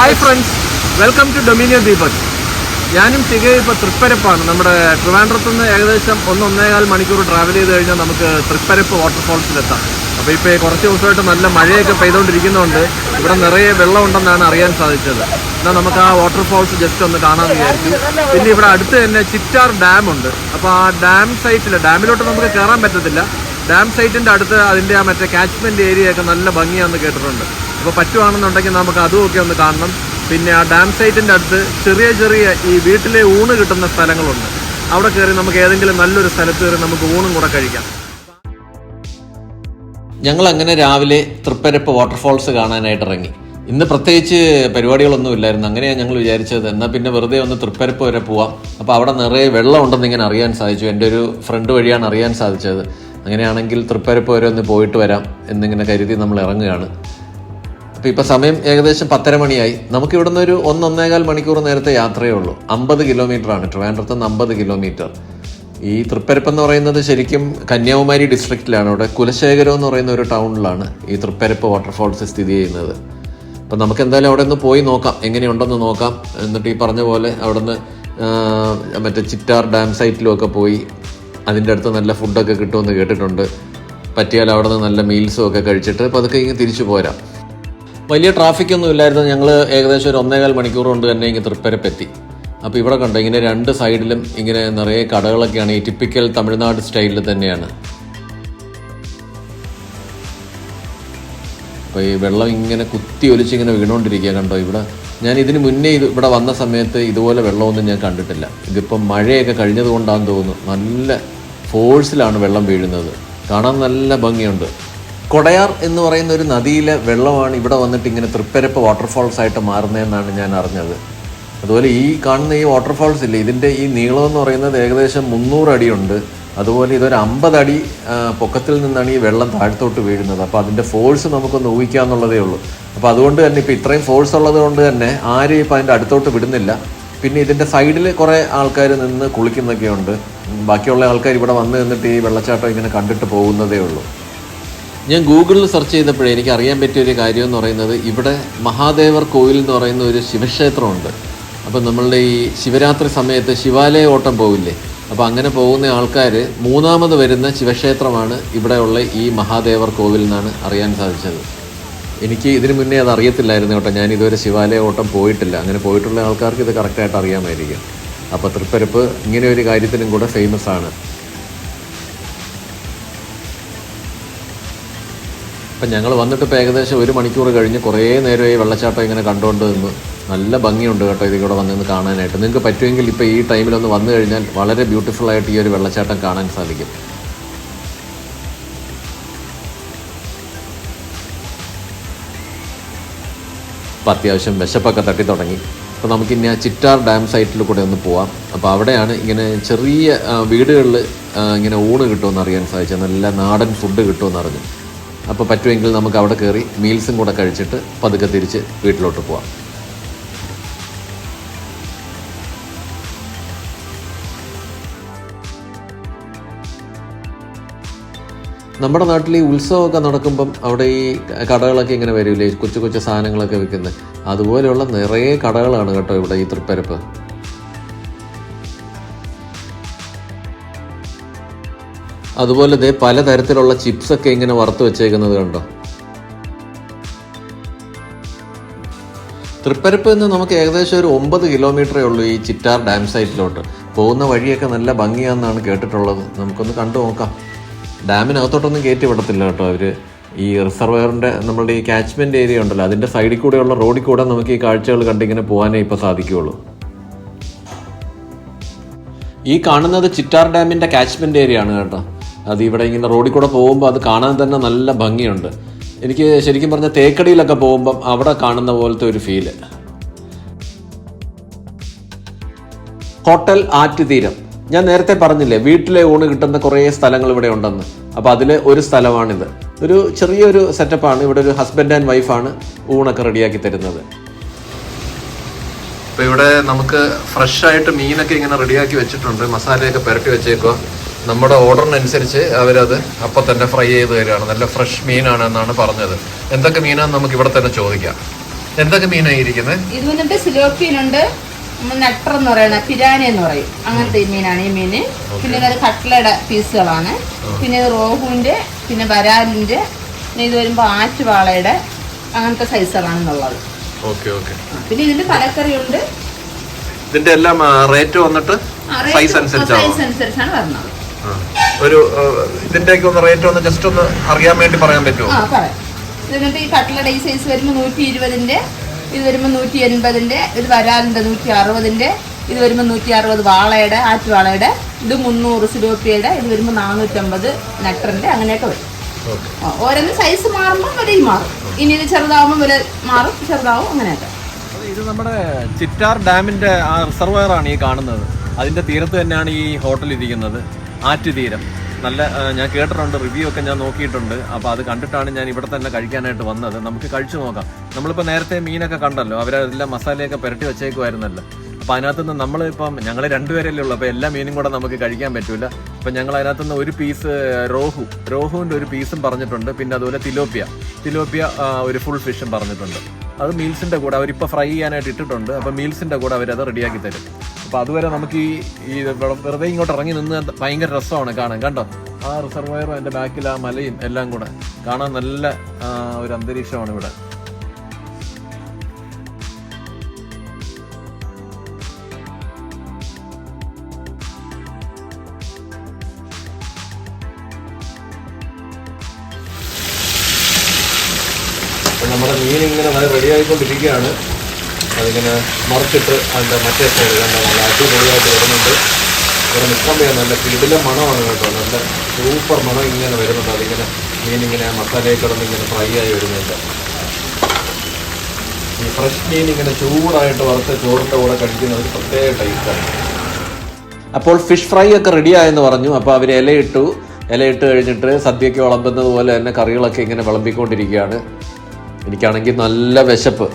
Hi friends, welcome to ഡൊമിനിയോ ദീപക്. ഞാനും ശിഖയും ഇപ്പോൾ തൃപ്പരപ്പാണ്. നമ്മുടെ ട്രിവാൻഡ്രത്ത് നിന്ന് ഏകദേശം 1-1.25 മണിക്കൂർ ട്രാവൽ ചെയ്ത് കഴിഞ്ഞാൽ നമുക്ക് തൃപ്പരപ്പ് വാട്ടർഫോൾസിലെത്താം. അപ്പോൾ ഇപ്പോൾ കുറച്ച് ദിവസമായിട്ട് നല്ല മഴയൊക്കെ പെയ്തുകൊണ്ടിരിക്കുന്നതുകൊണ്ട് ഇവിടെ നിറയെ വെള്ളമുണ്ടെന്നാണ് അറിയാൻ സാധിച്ചത്. എന്നാൽ നമുക്ക് ആ വാട്ടർഫോൾസ് ജസ്റ്റ് ഒന്ന് കാണാമെന്ന് വിചാരിച്ചു. പിന്നെ ഇവിടെ അടുത്ത് തന്നെ ചിറ്റാർ ഡാം ഉണ്ട്. അപ്പോൾ ആ ഡാം സൈറ്റിൽ, ഡാമിലോട്ട് നമുക്ക് കയറാൻ പറ്റത്തില്ല, ഡാം സൈറ്റിൻ്റെ അടുത്ത് അതിൻ്റെ ആ മറ്റേ കാച്ച്മെൻറ്റ് ഏരിയയൊക്കെ നല്ല ഭംഗിയാണെന്ന് കേട്ടിട്ടുണ്ട്. അപ്പോൾ പറ്റുവാണെന്നുണ്ടെങ്കിൽ നമുക്ക് അതുമൊക്കെ ഒന്ന് കാണണം. പിന്നെ ആ ഡാം സൈറ്റിൻ്റെ അടുത്ത് ചെറിയ ചെറിയ ഈ വീട്ടിലെ ഊണ് കിട്ടുന്ന സ്ഥലങ്ങളുണ്ട്. അവിടെ കയറി നമുക്ക് ഏതെങ്കിലും നല്ലൊരു സ്ഥലത്ത് കയറി നമുക്ക് ഊണും കൂടെ കഴിക്കാം. ഞങ്ങൾ അങ്ങനെ രാവിലെ തൃപ്പരപ്പ് വാട്ടർഫോൾസ് കാണാനായിട്ട് ഇറങ്ങി. ഇന്ന് പ്രത്യേകിച്ച് പരിപാടികളൊന്നും ഇല്ലായിരുന്നു. അങ്ങനെയാണ് ഞങ്ങൾ വിചാരിച്ചത്, എന്നാൽ പിന്നെ വെറുതെ ഒന്ന് തൃപ്പരപ്പ് വരെ പോവാം. അപ്പോൾ അവിടെ നിറയെ വെള്ളം ഉണ്ടെന്ന് ഇങ്ങനെ അറിയാൻ സാധിച്ചു. എൻ്റെ ഒരു ഫ്രണ്ട് വഴിയാണ് അറിയാൻ സാധിച്ചത്. അങ്ങനെയാണെങ്കിൽ തൃപ്പരപ്പ് വരെ ഒന്ന് പോയിട്ട് വരാം എന്നിങ്ങനെ കരുതി നമ്മൾ ഇറങ്ങുകയാണ്. അപ്പോൾ ഇപ്പോൾ സമയം ഏകദേശം 10:30 മണിയായി. നമുക്ക് ഇവിടുന്ന് ഒരു 1-1.25 മണിക്കൂർ നേരത്തെ യാത്രയേ ഉള്ളൂ. 50 കിലോമീറ്ററാണ് ട്രിവാൻഡ്രത്ത് നിന്ന് 50 കിലോമീറ്റർ. ഈ തൃപ്പരപ്പ് എന്ന് പറയുന്നത് ശരിക്കും കന്യാകുമാരി ഡിസ്ട്രിക്റ്റിലാണ്. അവിടെ കുലശേഖരം എന്ന് പറയുന്ന ഒരു ടൗണിലാണ് ഈ തൃപ്പരപ്പ് വാട്ടർഫോൾസ് സ്ഥിതി ചെയ്യുന്നത്. അപ്പം നമുക്ക് എന്തായാലും അവിടെ ഒന്ന് പോയി നോക്കാം, എങ്ങനെയുണ്ടെന്ന് നോക്കാം. എന്നിട്ട് ഈ പറഞ്ഞ പോലെ അവിടെ നിന്ന് മറ്റേ ചിറ്റാർ ഡാം സൈറ്റിലുമൊക്കെ പോയി അതിൻ്റെ അടുത്ത് നല്ല ഫുഡൊക്കെ കിട്ടുമെന്ന് കേട്ടിട്ടുണ്ട്. പറ്റിയാൽ അവിടെ നിന്ന് നല്ല മീൽസും ഒക്കെ കഴിച്ചിട്ട് പതുക്കെ ഇങ്ങനെ തിരിച്ചു പോരാം. വലിയ ട്രാഫിക്കൊന്നും ഇല്ലായിരുന്നു. ഞങ്ങൾ ഏകദേശം ഒരു 1.25 മണിക്കൂർ കൊണ്ട് തന്നെ ഇങ്ങനെ തൃപ്പരപ്പെത്തി. അപ്പോൾ ഇവിടെ കണ്ടോ, ഇങ്ങനെ രണ്ട് സൈഡിലും ഇങ്ങനെ നിറയെ കടകളൊക്കെയാണ്. ഈ ടിപ്പിക്കൽ തമിഴ്നാട് സ്റ്റൈലിൽ തന്നെയാണ്. അപ്പോൾ ഈ വെള്ളം ഇങ്ങനെ കുത്തി ഒലിച്ചിങ്ങനെ വീണുകൊണ്ടിരിക്കുക കണ്ടോ. ഇവിടെ ഞാൻ ഇതിന് മുന്നേ ഇവിടെ വന്ന സമയത്ത് ഇതുപോലെ വെള്ളമൊന്നും ഞാൻ കണ്ടിട്ടില്ല. ഇതിപ്പം മഴയൊക്കെ കഴിഞ്ഞത് കൊണ്ടാണെന്ന് തോന്നുന്നു. നല്ല ഫോഴ്സിലാണ് വെള്ളം വീഴുന്നത്. കാണാൻ നല്ല ഭംഗിയുണ്ട്. കൊടയാർ എന്ന് പറയുന്ന ഒരു നദിയിലെ വെള്ളമാണ് ഇവിടെ വന്നിട്ട് ഇങ്ങനെ തൃപ്പരപ്പ് വാട്ടർഫോൾസ് ആയിട്ട് മാറുന്നതെന്നാണ് ഞാൻ അറിഞ്ഞത്. അതുപോലെ ഈ കാണുന്ന ഈ വാട്ടർഫോൾസ് ഇല്ലേ, ഇതിൻ്റെ ഈ നീളം എന്ന് പറയുന്നത് ഏകദേശം 300 അടിയുണ്ട്. അതുപോലെ ഇതൊരു 50 അടി പൊക്കത്തിൽ നിന്നാണ് ഈ വെള്ളം താഴത്തോട്ട് വീഴുന്നത്. അപ്പോൾ അതിൻ്റെ ഫോഴ്സ് നമുക്കൊന്ന് ഊഹിക്കാമെന്നുള്ളതേ ഉള്ളൂ. അപ്പോൾ അതുകൊണ്ട് തന്നെ ഇപ്പോൾ ഇത്രയും ഫോഴ്സ് ഉള്ളത് കൊണ്ട് തന്നെ ആരും ഇപ്പോൾ അതിൻ്റെ അടുത്തോട്ട് വിടുന്നില്ല. പിന്നെ ഇതിൻ്റെ സൈഡിൽ കുറേ ആൾക്കാർ നിന്ന് കുളിക്കുന്നൊക്കെ ഉണ്ട്. ബാക്കിയുള്ള ആൾക്കാർ ഇവിടെ വന്ന് നിന്നിട്ട് ഈ വെള്ളച്ചാട്ടം ഇങ്ങനെ കണ്ടിട്ട് പോകുന്നതേ ഉള്ളൂ. ഞാൻ ഗൂഗിളിൽ സെർച്ച് ചെയ്തപ്പോഴേ എനിക്ക് അറിയാൻ പറ്റിയൊരു കാര്യം എന്ന് പറയുന്നത്, ഇവിടെ മഹാദേവർ കോവിൽ എന്ന് പറയുന്ന ഒരു ശിവക്ഷേത്രമുണ്ട്. അപ്പം നമ്മളുടെ ഈ ശിവരാത്രി സമയത്ത് ശിവാലയ ഓട്ടം പോവില്ലേ, അപ്പോൾ അങ്ങനെ പോകുന്ന ആൾക്കാർ 3ാമത് വരുന്ന ശിവക്ഷേത്രമാണ് ഇവിടെയുള്ള ഈ മഹാദേവർ കോവിൽ എന്നാണ് അറിയാൻ സാധിച്ചത്. എനിക്ക് ഇതിന് മുന്നേ അത് അറിയത്തില്ലായിരുന്നു കേട്ടോ. ഞാൻ ഇതുവരെ ശിവാലയ ഓട്ടം പോയിട്ടില്ല. അങ്ങനെ പോയിട്ടുള്ള ആൾക്കാർക്ക് ഇത് കറക്റ്റായിട്ട് അറിയാമായിരിക്കും. അപ്പോൾ തൃപ്പരപ്പ് ഇങ്ങനെ ഒരു കാര്യത്തിനും കൂടെ ഫേമസ് ആണ്. അപ്പം ഞങ്ങൾ വന്നിട്ട് ഇപ്പോൾ ഏകദേശം 1 മണിക്കൂർ കഴിഞ്ഞ് കുറേ നേരം ഈ വെള്ളച്ചാട്ടം ഇങ്ങനെ കണ്ടുകൊണ്ട് നിന്ന്. നല്ല ഭംഗിയുണ്ട് കേട്ടോ ഇതിലൂടെ വന്നിന്ന് കാണാനായിട്ട്. നിങ്ങൾക്ക് പറ്റുമെങ്കിൽ ഇപ്പോൾ ഈ ടൈമിലൊന്ന് വന്നു കഴിഞ്ഞാൽ വളരെ ബ്യൂട്ടിഫുള്ളായിട്ട് ഈ ഒരു വെള്ളച്ചാട്ടം കാണാൻ സാധിക്കും. അപ്പോൾ അത്യാവശ്യം വിശപ്പൊക്കെ തട്ടി തുടങ്ങി. അപ്പോൾ നമുക്കിനി ആ ചിറ്റാർ ഡാം സൈറ്റിൽ കൂടെ ഒന്ന് പോവാം. അപ്പോൾ അവിടെയാണ് ഇങ്ങനെ ചെറിയ വീടുകളിൽ ഇങ്ങനെ ഊണ് കിട്ടുമെന്ന് അറിയാൻ സാധിച്ചത്. നല്ല നാടൻ ഫുഡ് കിട്ടുമെന്ന് അറിഞ്ഞു. അപ്പോൾ പറ്റുമെങ്കിൽ നമുക്ക് അവിടെ കയറി മീൽസും കൂടെ കഴിച്ചിട്ട് പതുക്കെ തിരിച്ച് വീട്ടിലോട്ട് പോവാം. നമ്മുടെ നാട്ടിൽ ഈ ഉത്സവമൊക്കെ നടക്കുമ്പം അവിടെ ഈ കടകളൊക്കെ ഇങ്ങനെ വരില്ലേ, കൊച്ചു കൊച്ചു സാധനങ്ങളൊക്കെ വിൽക്കുന്നത്. അതുപോലെയുള്ള നിറയെ കടകളാണ് കേട്ടോ ഇവിടെ ഈ തൃപ്പരപ്പ്. അതുപോലെ ദേ പലതരത്തിലുള്ള ചിപ്സൊക്കെ ഇങ്ങനെ വറുത്ത് വെച്ചേക്കുന്നത് കണ്ടോ. തൃപ്പരപ്പ് നിന്ന് നമുക്ക് ഏകദേശം ഒരു 9 കിലോമീറ്ററേ ഉള്ളൂ ഈ ചിറ്റാർ ഡാം സൈറ്റിലോട്ട്. പോകുന്ന വഴിയൊക്കെ നല്ല ഭംഗിയാണെന്നാണ് കേട്ടിട്ടുള്ളത്. നമുക്കൊന്ന് കണ്ടു നോക്കാം. ഡാമിനകത്തോട്ടൊന്നും കയറ്റി വിടത്തില്ല കേട്ടോ അവർ. ഈ റിസർവയറിൻ്റെ നമ്മളുടെ ഈ കാച്ച്മെൻറ്റ് ഏരിയ ഉണ്ടല്ലോ, അതിൻ്റെ സൈഡിൽ കൂടെയുള്ള റോഡിൽ കൂടെ നമുക്ക് ഈ കാഴ്ചകൾ കണ്ടിങ്ങനെ പോകാനേ ഇപ്പോൾ സാധിക്കുകയുള്ളൂ. ഈ കാണുന്നത് ചിറ്റാർ ഡാമിൻ്റെ കാച്ച്മെൻറ്റ് ഏരിയ ആണ് കേട്ടോ. അത് ഇവിടെ ഇങ്ങനെ റോഡിൽ കൂടെ പോകുമ്പോൾ അത് കാണാൻ തന്നെ നല്ല ഭംഗിയുണ്ട്. എനിക്ക് ശരിക്കും പറഞ്ഞാൽ തേക്കടിയിലൊക്കെ പോകുമ്പം അവിടെ കാണുന്ന പോലത്തെ ഒരു ഫീല്. ഹോട്ടൽ ആറ്റുതീരം. ഞാൻ നേരത്തെ പറഞ്ഞില്ലേ വീട്ടിലെ ഊണ് കിട്ടുന്ന കുറേ സ്ഥലങ്ങൾ ഇവിടെ ഉണ്ടെന്ന്. അപ്പോൾ അതിൽ ഒരു സ്ഥലമാണിത്. ഒരു ചെറിയൊരു സെറ്റപ്പാണ്. ഇവിടെ ഒരു ഹസ്ബൻഡ് ആൻഡ് വൈഫാണ് ഊണൊക്കെ റെഡിയാക്കി തരുന്നത്. അപ്പോൾ ഇവിടെ നമുക്ക് ഫ്രഷായിട്ട് മീനൊക്കെ ഇങ്ങനെ റെഡിയാക്കി വെച്ചിട്ടുണ്ട്. മസാലയൊക്കെ പുരട്ടി വെച്ചേക്കുക. നമ്മുടെ ഓർഡറിനനുസരിച്ച് അവരത് അപ്പം തന്നെ ഫ്രൈ ചെയ്ത് തരികയാണ്. നല്ല ഫ്രഷ് മീനാണ് എന്നാണ് പറഞ്ഞത്. എന്തൊക്കെ മീനാണെന്ന് നമുക്ക് ഇവിടെ തന്നെ ചോദിക്കാം. എന്തൊക്കെ മീനായിരിക്കുന്നത്? ഇത് വന്നിട്ട് സിലോപ്പിയനുണ്ട്, നട്ടർ എന്ന് പറയുന്ന പിരാനി എന്ന് പറയും, അങ്ങനത്തെ മീനാണ് ഈ മീന്. പിന്നെ ഇത് കട്ട്ലയുടെ പീസുകളാണ്. പിന്നെ ഇത് റോഹുവിന്റെ, പിന്നെ വരാലിന്റെ, പിന്നെ ഇത് വരുമ്പോ ആറ്റുവാളയുടെ അങ്ങനത്തെ സൈസുകളാണെന്നുള്ളത്. പിന്നെ ഇതിന്റെ തലക്കറി ഉണ്ട്. ഇതിന്റെ എല്ലാം റേറ്റ് വന്നിട്ട് സൈസ് അനുസരിച്ചാണ് വരുന്നത്. ഒരു ഇതിന്റെ റേറ്റ് ഒന്ന് ജസ്റ്റ് ഒന്ന് അറിയാൻ വേണ്ടി പറയാൻ പറ്റുമോ? പറയാം. ഇതിനകത്ത് ഈ കട്ട്ലയുടെ ഈ സൈസ് വരുമ്പോൾ 120ന്റെ, ഇത് വരുമ്പോൾ 180ന്റെ, ഇത് വരാലിന്റെ 160ന്റെ, ഇത് വരുമ്പോൾ 160 വാളയുടെ, ആറ്റുവാളയുടെ, ഇത് 300 സിലോപ്പിയയുടെ, ഇത് വരുമ്പോൾ 450 നട്ടറിന്റെ, അങ്ങനെയൊക്കെ വരും. ഓരോന്ന് സൈസ് മാറുമ്പോൾ വിലയും മാറും. ഇനി ഇത് ചെറുതാവുമ്പോൾ വില മാറും, ചെറുതാവും, അങ്ങനെയൊക്കെ. ഇത് നമ്മുടെ ചിറ്റാർ ഡാമിന്റെ ആ റിസർവയർ ആണ് ഈ കാണുന്നത്. അതിന്റെ തീരത്ത് തന്നെയാണ് ഈ ഹോട്ടൽ ഇരിക്കുന്നത്. ആറ്റുതീരം നല്ല, ഞാൻ കേട്ടിട്ടുണ്ട്, റിവ്യൂ ഒക്കെ ഞാൻ നോക്കിയിട്ടുണ്ട്. അപ്പോൾ അത് കണ്ടിട്ടാണ് ഞാൻ ഇവിടെ തന്നെ കഴിക്കാനായിട്ട് വന്നത്. നമുക്ക് കഴിച്ചു നോക്കാം. നമ്മളിപ്പോൾ നേരത്തെ മീനൊക്കെ കണ്ടല്ലോ, അവരെല്ലാം മസാലയൊക്കെ പുരട്ടി വെച്ചേക്കുമായിരുന്നല്ലോ. അപ്പോൾ അതിനകത്തുനിന്ന് നമ്മളിപ്പം ഞങ്ങൾ രണ്ടുപേരല്ലേ ഉള്ളൂ, അപ്പോൾ എല്ലാ മീനും കൂടെ നമുക്ക് കഴിക്കാൻ പറ്റില്ല. അപ്പം ഞങ്ങൾ അതിനകത്തുനിന്ന് ഒരു പീസ് റോഹുവിൻ്റെ ഒരു പീസും പറഞ്ഞിട്ടുണ്ട്. പിന്നെ അതുപോലെ തിലോപ്പിയ ഒരു ഫുൾ ഫിഷും പറഞ്ഞിട്ടുണ്ട്. അത് മീൽസിൻ്റെ കൂടെ അവരിപ്പോൾ ഫ്രൈ ചെയ്യാനായിട്ട് ഇട്ടിട്ടുണ്ട്. അപ്പോൾ മീൽസിൻ്റെ കൂടെ അവരത് റെഡിയാക്കി തരും. അപ്പോൾ അതുവരെ നമുക്ക് ഈ വെറുതെ ഇങ്ങോട്ട് ഇറങ്ങി നിന്ന് ഭയങ്കര രസമാണ് കാണാൻ. കണ്ടോ, ആ റിസർവയറും അതിൻ്റെ ബാക്കിൽ ആ മലയും എല്ലാം കൂടെ കാണാൻ നല്ല ഒരു അന്തരീക്ഷമാണ് ഇവിടെ. നമ്മുടെ മീൻ ഇങ്ങനെ റെഡി ആയിക്കൊണ്ടിരിക്കുകയാണ്. അതിങ്ങനെ മറിച്ചിട്ട് അതിൻ്റെ മറ്റേ സൈഡ് കണ്ടോ നല്ല അടിപൊളിയായിട്ട് വരുന്നുണ്ട്. ഇവിടെ നിൽക്കാൻ പോയാൽ നല്ല കിടിലം മണമാണ് കേട്ടോ, നല്ല സൂപ്പർ മണം ഇങ്ങനെ വരുന്നുണ്ട്. അതിങ്ങനെ മീനിങ്ങനെ മസാലയിൽ കിടന്ന് ഇങ്ങനെ ഫ്രൈ ആയി വരുന്നുണ്ട്. ഈ ഫ്രഷ് മീൻ ഇങ്ങനെ ചൂടായിട്ട് വറുത്ത് ചോറിൻ്റെ കൂടെ കഴിക്കുന്ന ഒരു പ്രത്യേക ടേസ്റ്റാണ്. അപ്പോൾ ഫിഷ് ഫ്രൈ ഒക്കെ റെഡി ആയെന്ന് പറഞ്ഞു. അപ്പോൾ അവർ ഇലയിട്ട് കഴിഞ്ഞിട്ട് സദ്യയ്ക്ക് വിളമ്പുന്നത് പോലെ തന്നെ കറികളൊക്കെ ഇങ്ങനെ വിളമ്പിക്കൊണ്ടിരിക്കുകയാണ്. എനിക്കാണെങ്കിൽ നല്ല വിശപ്പ്.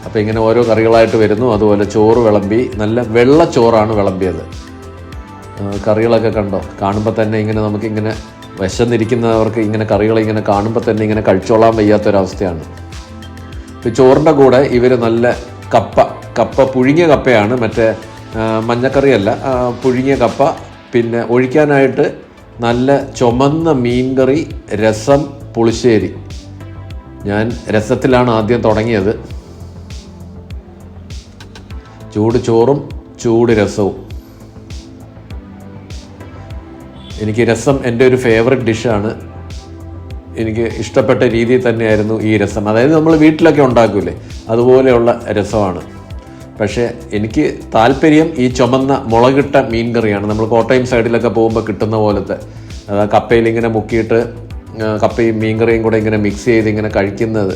അപ്പോൾ ഇങ്ങനെ ഓരോ കറികളായിട്ട് വരുന്നു. അതുപോലെ ചോറ് വിളമ്പി, നല്ല വെള്ളച്ചോറാണ് വിളമ്പിയത്. കറികളൊക്കെ കണ്ടോ, കാണുമ്പോൾ തന്നെ ഇങ്ങനെ നമുക്കിങ്ങനെ വിശന്നിരിക്കുന്നവർക്ക് ഇങ്ങനെ കറികളിങ്ങനെ കാണുമ്പോൾ തന്നെ ഇങ്ങനെ കഴിച്ചോളാൻ വയ്യാത്തൊരവസ്ഥയാണ്. ഇപ്പോൾ ചോറിൻ്റെ കൂടെ ഇവർ നല്ല കപ്പ പുഴുങ്ങിയ കപ്പയാണ്, മറ്റേ മഞ്ഞക്കറിയല്ല, പുഴുങ്ങിയ കപ്പ. പിന്നെ ഒഴിക്കാനായിട്ട് നല്ല ചുമന്ന മീൻകറി, രസം, പുളിശ്ശേരി. ഞാൻ രസത്തിലാണ് ആദ്യം തുടങ്ങിയത്. ചൂട് ചോറും ചൂട് രസവും. എനിക്ക് രസം എൻ്റെ ഒരു ഫേവററ്റ് ഡിഷാണ്. എനിക്ക് ഇഷ്ടപ്പെട്ട രീതിയിൽ തന്നെയായിരുന്നു ഈ രസം. അതായത് നമ്മൾ വീട്ടിലൊക്കെ ഉണ്ടാക്കൂലേ, അതുപോലെയുള്ള രസമാണ്. പക്ഷേ എനിക്ക് താല്പര്യം ഈ ചുമന്ന മുളകിട്ട മീൻ കറിയാണ്. നമ്മൾ കോട്ടയം സൈഡിലൊക്കെ പോകുമ്പോൾ കിട്ടുന്ന പോലത്തെ, കപ്പയിലിങ്ങനെ മുക്കിയിട്ട് കപ്പയും മീൻകറിയും കൂടെ ഇങ്ങനെ മിക്സ് ചെയ്ത് ഇങ്ങനെ കഴിക്കുന്നത്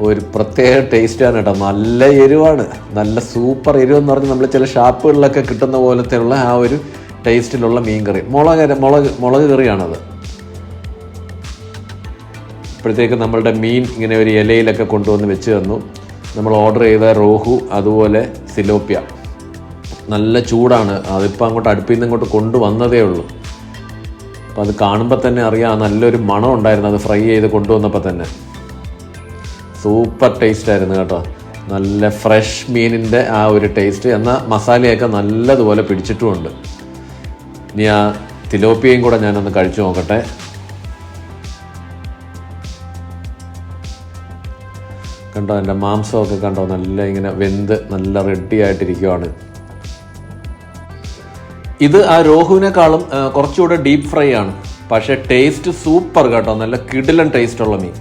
ഒരു പ്രത്യേക ടേസ്റ്റാണ് കേട്ടോ. നല്ല എരിവാണ്, നല്ല സൂപ്പർ എരിവെന്ന് പറഞ്ഞാൽ നമ്മൾ ചില ഷാപ്പുകളിലൊക്കെ കിട്ടുന്ന പോലത്തെയുള്ള ആ ഒരു ടേസ്റ്റിലുള്ള മീൻ കറി, മുളക് കറിയാണത്. അപ്പോഴത്തേക്ക് നമ്മളുടെ മീൻ ഇങ്ങനെ ഒരു ഇലയിലൊക്കെ കൊണ്ടുവന്ന് വെച്ച് തന്നു. നമ്മൾ ഓർഡർ ചെയ്ത റോഹു, അതുപോലെ സിലോപ്പിയ. നല്ല ചൂടാണ്, അതിപ്പോൾ അങ്ങോട്ട് അടുപ്പിൽ നിന്ന് ഇങ്ങോട്ട് കൊണ്ടുവന്നതേ ഉള്ളൂ. അപ്പോൾ അത് കാണുമ്പോൾ തന്നെ അറിയാം, നല്ലൊരു മണം ഉണ്ടായിരുന്നു അത് ഫ്രൈ ചെയ്ത് കൊണ്ടുവന്നപ്പോൾ തന്നെ. സൂപ്പർ ടേസ്റ്റ് ആയിരുന്നു കേട്ടോ, നല്ല ഫ്രഷ് മീനിൻ്റെ ആ ഒരു ടേസ്റ്റ്. എന്നാൽ മസാലയൊക്കെ നല്ലതുപോലെ പിടിച്ചിട്ടുമുണ്ട്. ഇനി ആ തിലോപ്പിയയും കൂടെ ഞാനൊന്ന് കഴിച്ചു നോക്കട്ടെ. കണ്ടോ, എൻ്റെ മാംസമൊക്കെ കണ്ടോ, നല്ല ഇങ്ങനെ വെന്ത് നല്ല റെഡി ആയിട്ടിരിക്കുവാണ്. ഇത് ആ രോഹുവിനേക്കാളും കുറച്ചുകൂടെ ഡീപ്പ് ഫ്രൈ ആണ്. പക്ഷേ ടേസ്റ്റ് സൂപ്പർ കേട്ടോ, നല്ല കിടിലൻ ടേസ്റ്റുള്ള മീൻ.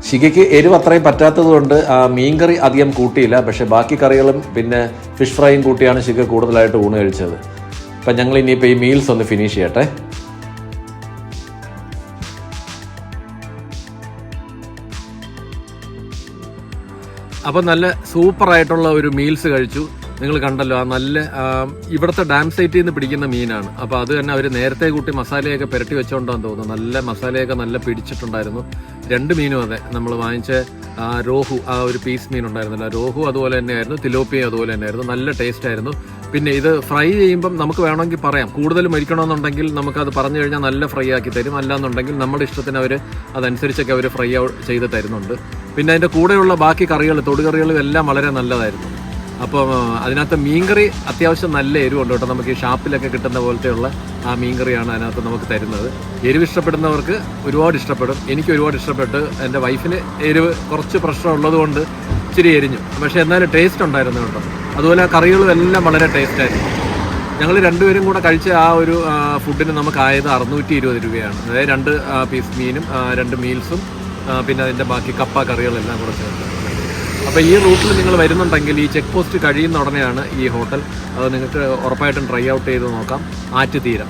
ശിഖയ്ക്ക് എരിവ് അത്രയും പറ്റാത്തത് കൊണ്ട് മീൻകറി അധികം കൂട്ടിയില്ല. പക്ഷേ ബാക്കി കറികളും പിന്നെ ഫിഷ് ഫ്രൈയും കൂട്ടിയാണ് ശിഖ കൂടുതലായിട്ട് ഊണ് കഴിച്ചത്. അപ്പം ഞങ്ങൾ ഇനിയിപ്പോൾ ഈ മീൽസ് ഒന്ന് ഫിനിഷ് ചെയ്യട്ടെ. അപ്പോൾ നല്ല സൂപ്പറായിട്ടുള്ള ഒരു മീൽസ് കഴിച്ചു. നിങ്ങൾ കണ്ടല്ലോ ആ നല്ല ഇവിടുത്തെ ഡാം സൈറ്റിൽ നിന്ന് പിടിക്കുന്ന മീനാണ്. അപ്പോൾ അത് തന്നെ അവർ നേരത്തെ കൂട്ടി മസാലയൊക്കെ പുരട്ടി വെച്ചോണ്ടാന്ന് തോന്നുന്നു. നല്ല മസാലയൊക്കെ നല്ല പിടിച്ചിട്ടുണ്ടായിരുന്നു. 2 മീനും അതെ, നമ്മൾ വാങ്ങിച്ച രോഹു, ആ ഒരു പീസ് മീൻ ഉണ്ടായിരുന്നല്ലോ, രോഹു അതുപോലെ തന്നെയായിരുന്നു, തിലോപ്പിയും അതുപോലെ തന്നെയായിരുന്നു. നല്ല ടേസ്റ്റ് ആയിരുന്നു. പിന്നെ ഇത് ഫ്രൈ ചെയ്യുമ്പം നമുക്ക് വേണമെങ്കിൽ പറയാം, കൂടുതൽ മരിക്കണമെന്നുണ്ടെങ്കിൽ നമുക്കത് പറഞ്ഞു കഴിഞ്ഞാൽ നല്ല ഫ്രൈ ആക്കി തരും. അല്ലാന്നുണ്ടെങ്കിൽ നമ്മുടെ ഇഷ്ടത്തിന് അവർ അതനുസരിച്ചൊക്കെ അവർ ഫ്രൈ ചെയ്ത് തരുന്നുണ്ട്. പിന്നെ അതിൻ്റെ കൂടെയുള്ള ബാക്കി കറികൾ, തൊടുകറികളും എല്ലാം വളരെ നല്ലതായിരുന്നു. അപ്പോൾ അതിനകത്ത് മീൻകറി അത്യാവശ്യം നല്ല എരിവുണ്ട് കേട്ടോ. നമുക്ക് ഈ ഷാപ്പിലൊക്കെ കിട്ടുന്ന പോലത്തെയുള്ള ആ മീൻകറിയാണ് അതിനകത്ത് നമുക്ക് തരുന്നത്. എരിവ് ഇഷ്ടപ്പെടുന്നവർക്ക് ഒരുപാട് ഇഷ്ടപ്പെടും. എനിക്ക് ഒരുപാട് ഇഷ്ടപ്പെട്ടു. എൻ്റെ വൈഫിന് എരിവ് കുറച്ച് പ്രശ്നമുള്ളത് കൊണ്ട് ഇച്ചിരി എരിഞ്ഞു, പക്ഷേ എന്നാലും ടേസ്റ്റ് ഉണ്ടായിരുന്നു കേട്ടോ. അതുപോലെ ആ കറികളും എല്ലാം വളരെ ടേസ്റ്റായിരുന്നു. ഞങ്ങൾ രണ്ടുപേരും കൂടെ കഴിച്ച ആ ഒരു ഫുഡിന് നമുക്കായത് 620 രൂപയാണ്. അതായത് 2 പീസ് മീനും 2 മീൽസും പിന്നെ അതിൻ്റെ ബാക്കി കപ്പ കറികളെല്ലാം കൂടെ ചേർത്ത്. അപ്പോൾ ഈ റൂട്ടിൽ നിങ്ങൾ വരുന്നുണ്ടെങ്കിൽ ഈ ചെക്ക് പോസ്റ്റ് കഴിയുന്ന ഉടനെയാണ് ഈ ഹോട്ടൽ. അത് നിങ്ങൾക്ക് ഉറപ്പായിട്ടും ട്രൈ ഔട്ട് ചെയ്ത് നോക്കാം. ആറ്റുതീരം.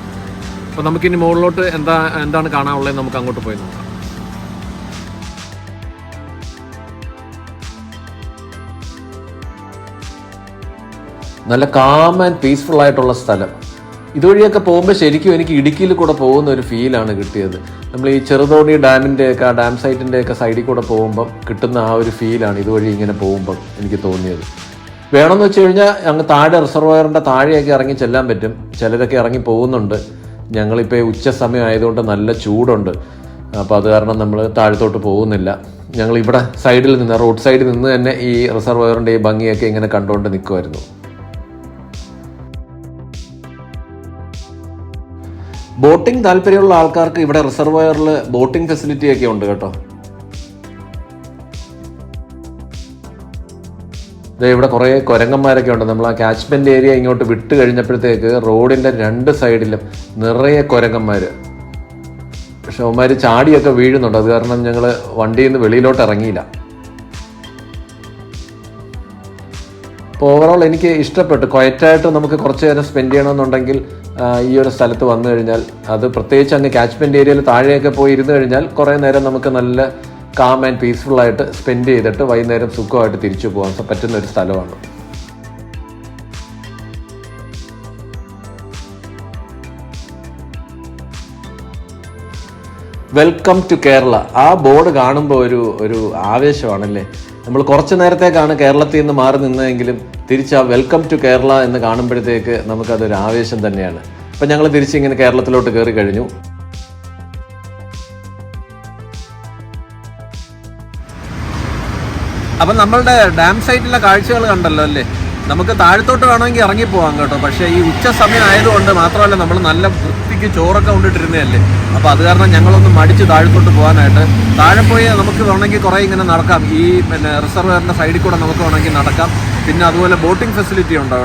അപ്പോൾ നമുക്കിനി മുകളിലോട്ട് എന്താണ് കാണാനുള്ളത് നമുക്ക് അങ്ങോട്ട് പോയി നോക്കാം. നല്ല കാം ആൻഡ് പീസ്ഫുൾ ആയിട്ടുള്ള സ്ഥലം. ഇതുവഴിയൊക്കെ പോകുമ്പോൾ ശരിക്കും എനിക്ക് ഇടുക്കിയിൽ കൂടെ പോകുന്ന ഒരു ഫീലാണ് കിട്ടിയത്. നമ്മൾ ഈ ചെറുതോണി ഡാമിൻ്റെയൊക്കെ ആ ഡാം സൈറ്റിൻ്റെയൊക്കെ സൈഡിൽ കൂടെ പോകുമ്പം കിട്ടുന്ന ആ ഒരു ഫീലാണ് ഇതുവഴി ഇങ്ങനെ പോകുമ്പം എനിക്ക് തോന്നിയത്. വേണമെന്ന് വെച്ച് കഴിഞ്ഞാൽ അങ്ങ് താഴെ റിസർവോയറിൻ്റെ താഴെയൊക്കെ ഇറങ്ങി ചെല്ലാൻ പറ്റും. ചിലരൊക്കെ ഇറങ്ങി പോകുന്നുണ്ട്. ഞങ്ങളിപ്പോൾ ഉച്ച സമയം ആയതുകൊണ്ട് നല്ല ചൂടുണ്ട്. അപ്പോൾ അത് കാരണം നമ്മൾ താഴത്തോട്ട് പോകുന്നില്ല. ഞങ്ങൾ ഇവിടെ സൈഡിൽ നിന്ന്, റോഡ് സൈഡിൽ നിന്ന് തന്നെ ഈ റിസർവോയറിൻ്റെ ഈ ഭംഗിയൊക്കെ ഇങ്ങനെ കണ്ടുകൊണ്ട് നിൽക്കുമായിരുന്നു. ബോട്ടിംഗ് താല്പര്യമുള്ള ആൾക്കാർക്ക് ഇവിടെ റിസർവോയറിൽ ബോട്ടിംഗ് ഫെസിലിറ്റി ഒക്കെ ഉണ്ട് കേട്ടോ. ഇവിടെ കുറേ കുരങ്ങന്മാരൊക്കെ ഉണ്ട്. നമ്മൾ ആ കാച്ച്മെന്റ് ഏരിയ ഇങ്ങോട്ട് വിട്ട് കഴിഞ്ഞപ്പോഴത്തേക്ക് റോഡിന്റെ 2 സൈഡിലും നിറയെ കുരങ്ങന്മാർ. പക്ഷെ അവന്മാർ ചാടിയൊക്കെ വീഴുന്നുണ്ട്. അത് കാരണം ഞങ്ങൾ വണ്ടിയിൽ നിന്ന് വെളിയിലോട്ട് ഇറങ്ങിയില്ല. അപ്പോൾ ഓവറോൾ എനിക്ക് ഇഷ്ടപ്പെട്ടു. ക്വയറ്റായിട്ട് നമുക്ക് കുറച്ച് നേരം സ്പെൻഡ് ചെയ്യണമെന്നുണ്ടെങ്കിൽ ഈ ഒരു സ്ഥലത്ത് വന്നു കഴിഞ്ഞാൽ, അത് പ്രത്യേകിച്ച് അങ്ങ് കാച്ച്മെന്റ് ഏരിയയിൽ താഴെയൊക്കെ പോയി ഇരുന്ന് കഴിഞ്ഞാൽ കുറേ നേരം നമുക്ക് നല്ല കാം ആൻഡ് പീസ്ഫുൾ ആയിട്ട് സ്പെൻഡ് ചെയ്തിട്ട് വൈകുന്നേരം സുഖമായിട്ട് തിരിച്ചു പോകാൻ പറ്റുന്ന ഒരു സ്ഥലമാണ്. Welcome to Kerala. ആ ബോർഡ് കാണുമ്പോൾ ഒരു ആവേശമാണല്ലേ. നമ്മൾ കുറച്ച് നേരത്തേക്കാണ് കേരളത്തിൽ നിന്ന് മാറി നിന്നതെങ്കിലും തിരിച്ച് ആ വെൽക്കം ടു കേരള എന്ന് കാണുമ്പോഴത്തേക്ക് നമുക്കതൊരു ആവേശം തന്നെയാണ്. അപ്പം ഞങ്ങൾ തിരിച്ചിങ്ങനെ കേരളത്തിലോട്ട് കയറി കഴിഞ്ഞു. അപ്പം നമ്മളുടെ ഡാം സൈറ്റിലെ കാഴ്ചകൾ കണ്ടല്ലോ അല്ലേ. നമുക്ക് താഴത്തോട്ട് വേണമെങ്കിൽ ഇറങ്ങിപ്പോവാം കേട്ടോ. പക്ഷേ ഈ ഉച്ച സമയം ആയതുകൊണ്ട് മാത്രമല്ല, നമ്മൾ നല്ല വൃത്തിക്ക് ചോറൊക്കെ കൊണ്ടിട്ടിരുന്നതല്ലേ. അപ്പോൾ അത് കാരണം ഞങ്ങളൊന്ന് മടിച്ച് താഴത്തോട്ട് പോകാനായിട്ട് താഴെ പോയി നമുക്ക് വേണമെങ്കിൽ കുറേ ഇങ്ങനെ നടക്കാം. ഈ റിസർവറിൻ്റെ സൈഡിൽ കൂടെ നമുക്ക് വേണമെങ്കിൽ നടക്കാം. പിന്നെ അതുപോലെ ബോട്ടിംഗ് ഫെസിലിറ്റി ഉണ്ട്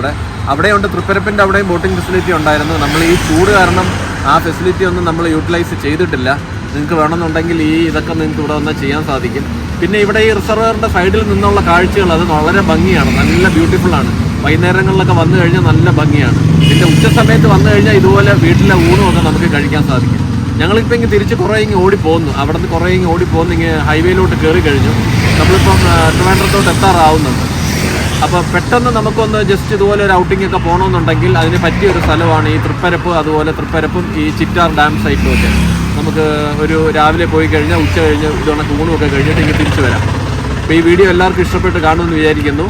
അവിടെയുണ്ട്. തൃപ്പരപ്പിൻ്റെ അവിടെയും ബോട്ടിംഗ് ഫെസിലിറ്റി ഉണ്ടായിരുന്നു. നമ്മൾ ഈ ചൂട് കാരണം ആ ഫെസിലിറ്റി ഒന്നും നമ്മൾ യൂട്ടിലൈസ് ചെയ്തിട്ടില്ല. നിങ്ങൾക്ക് വേണമെന്നുണ്ടെങ്കിൽ ഇതൊക്കെ നിങ്ങൾക്ക് ഇവിടെ വന്നാൽ ചെയ്യാൻ സാധിക്കും. പിന്നെ ഇവിടെ ഈ റിസർവറിൻ്റെ സൈഡിൽ നിന്നുള്ള കാഴ്ചകൾ അത് വളരെ ഭംഗിയാണ്, നല്ല ബ്യൂട്ടിഫുള്ളാണ്. വൈകുന്നേരങ്ങളിലൊക്കെ വന്നു കഴിഞ്ഞാൽ നല്ല ഭംഗിയാണ്. പിന്നെ ഉച്ച സമയത്ത് വന്നു കഴിഞ്ഞാൽ ഇതുപോലെ വീട്ടിലെ ഊണുമൊക്കെ നമുക്ക് കഴിക്കാൻ സാധിക്കും. ഞങ്ങളിപ്പോൾ ഇങ്ങനെ തിരിച്ച് കുറേ ഇങ്ങനെ ഓടിപ്പോകുന്നു. അവിടെ നിന്ന് കുറേ ഇങ്ങനെ ഓടിപ്പോകുന്നു. ഇങ്ങനെ ഹൈവേയിലോട്ട് കയറി കഴിഞ്ഞു. നമ്മളിപ്പം ട്രിവാൻഡ്രത്തോട്ട് എത്താറാവുന്നുണ്ട്. അപ്പോൾ പെട്ടെന്ന് നമുക്കൊന്ന് ജസ്റ്റ് ഇതുപോലെ ഒരു ഔട്ടിംഗ് ഒക്കെ പോകണമെന്നുണ്ടെങ്കിൽ അതിന് പറ്റിയൊരു സ്ഥലമാണ് ഈ തൃപ്പരപ്പ്. അതുപോലെ തൃപ്പരപ്പും ഈ ചിറ്റാർ ഡാം സൈറ്റിലും ഒക്കെ നമുക്ക് ഒരു രാവിലെ പോയി കഴിഞ്ഞാൽ ഉച്ച കഴിഞ്ഞ് ഇതുകൊണ്ട് ഊണുമൊക്കെ കഴിഞ്ഞിട്ട് ഇങ്ങനെ തിരിച്ചു വരാം. അപ്പോൾ ഈ വീഡിയോ എല്ലാവർക്കും ഇഷ്ടപ്പെട്ട് കാണുമെന്ന് വിചാരിക്കുന്നു.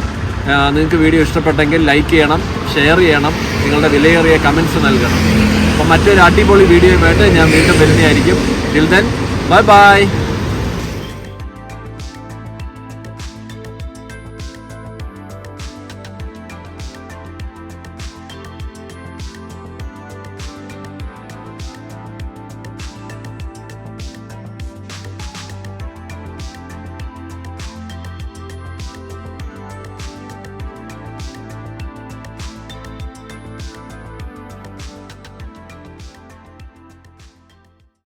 നിങ്ങൾക്ക് വീഡിയോ ഇഷ്ടപ്പെട്ടെങ്കിൽ ലൈക്ക് ചെയ്യണം, ഷെയർ ചെയ്യണം, നിങ്ങളുടെ വിലയേറിയ കമൻറ്റ്സ് നൽകണം. അപ്പോൾ മറ്റൊരു അടിപൊളി വീഡിയോയുമായിട്ട് ഞാൻ വീണ്ടും വരുന്നതായിരിക്കും. Till then bye bye.